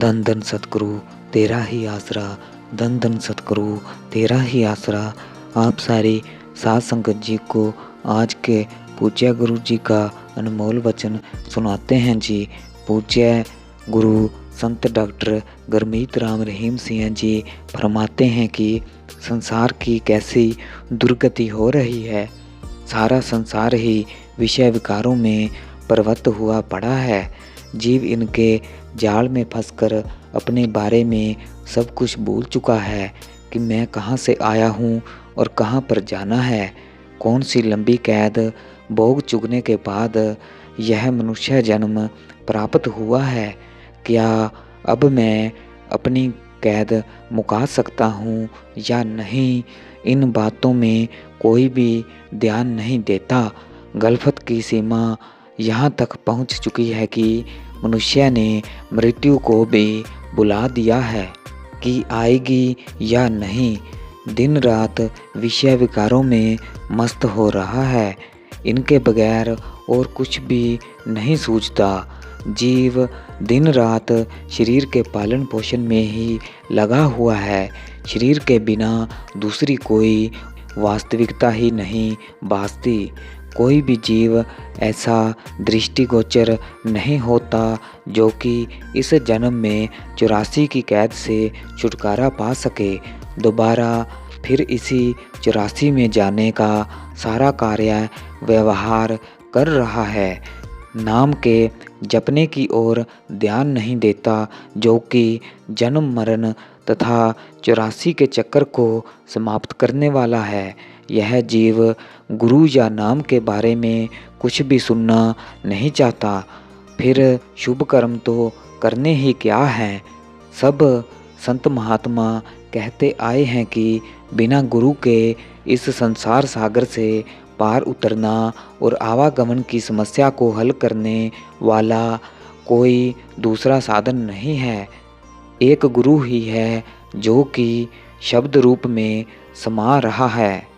धन धन सतगुरु तेरा ही आसरा, धन धन सतगुरु तेरा ही आसरा। आप सारी साध संगत जी को आज के पूज्य गुरु जी का अनमोल वचन सुनाते हैं जी। पूज्य गुरु संत डॉक्टर गुरमीत राम रहीम सिंह जी फरमाते हैं कि संसार की कैसी दुर्गति हो रही है। सारा संसार ही विषय विकारों में प्रवृत्त हुआ पड़ा है। जीव इनके जाल में फंसकर अपने बारे में सब कुछ भूल चुका है कि मैं कहाँ से आया हूँ और कहाँ पर जाना है। कौन सी लंबी कैद भोग चुकने के बाद यह मनुष्य जन्म प्राप्त हुआ है। क्या अब मैं अपनी कैद मुका सकता हूँ या नहीं, इन बातों में कोई भी ध्यान नहीं देता। गलफत की सीमा यहाँ तक पहुँच चुकी है कि मनुष्य ने मृत्यु को भी बुला दिया है कि आएगी या नहीं। दिन रात विषय विकारों में मस्त हो रहा है। इनके बगैर और कुछ भी नहीं सूझता। जीव दिन रात शरीर के पालन पोषण में ही लगा हुआ है। शरीर के बिना दूसरी कोई वास्तविकता ही नहीं भासती। कोई भी जीव ऐसा दृष्टिगोचर नहीं होता जो कि इस जन्म में 84 की कैद से छुटकारा पा सके। दोबारा फिर इसी 84 में जाने का सारा कार्य व्यवहार कर रहा है। नाम के जपने की ओर ध्यान नहीं देता जो कि जन्म मरण तथा 84 के चक्कर को समाप्त करने वाला है। यह जीव गुरु या नाम के बारे में कुछ भी सुनना नहीं चाहता। फिर शुभ कर्म तो करने ही क्या है। सब संत महात्मा कहते आए हैं कि बिना गुरु के इस संसार सागर से पार उतरना और आवागमन की समस्या को हल करने वाला कोई दूसरा साधन नहीं है। एक गुरु ही है जो कि शब्द रूप में समा रहा है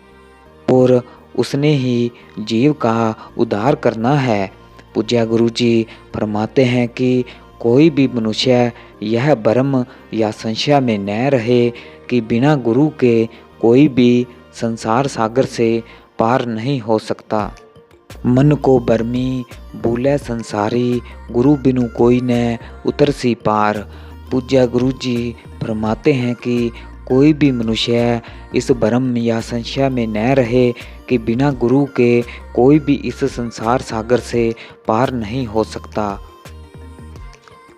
और उसने ही जीव का उद्धार करना है। पूज्य गुरु जी फरमाते हैं कि कोई भी मनुष्य यह भ्रम या संशय में न रहे कि बिना गुरु के कोई भी संसार सागर से पार नहीं हो सकता। मन को बर्मी भूले संसारी, गुरु बिनु कोई न उतर सी पार। पूज्य गुरु जी फरमाते हैं कि कोई भी मनुष्य इस भ्रम या संशय में न रहे कि बिना गुरु के कोई भी इस संसार सागर से पार नहीं हो सकता।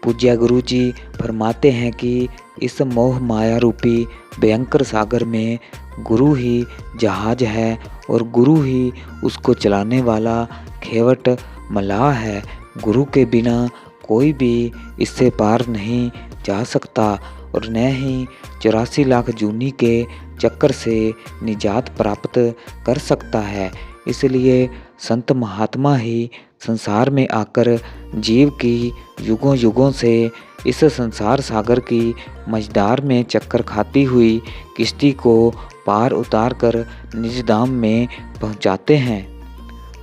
पूज्य गुरु जी फरमाते हैं कि इस मोह माया रूपी भयंकर सागर में गुरु ही जहाज है और गुरु ही उसको चलाने वाला खेवट मलाह है। गुरु के बिना कोई भी इससे पार नहीं जा सकता और न ही 84 लाख जूनी के चक्कर से निजात प्राप्त कर सकता है। इसलिए संत महात्मा ही संसार में आकर जीव की युगों युगों से इस संसार सागर की मझधार में चक्कर खाती हुई किश्ती को पार उतार कर निज धाम में पहुंचाते हैं।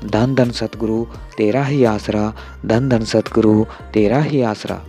धन धन सतगुरु तेरा ही आसरा, धन धन सतगुरु तेरा ही आसरा।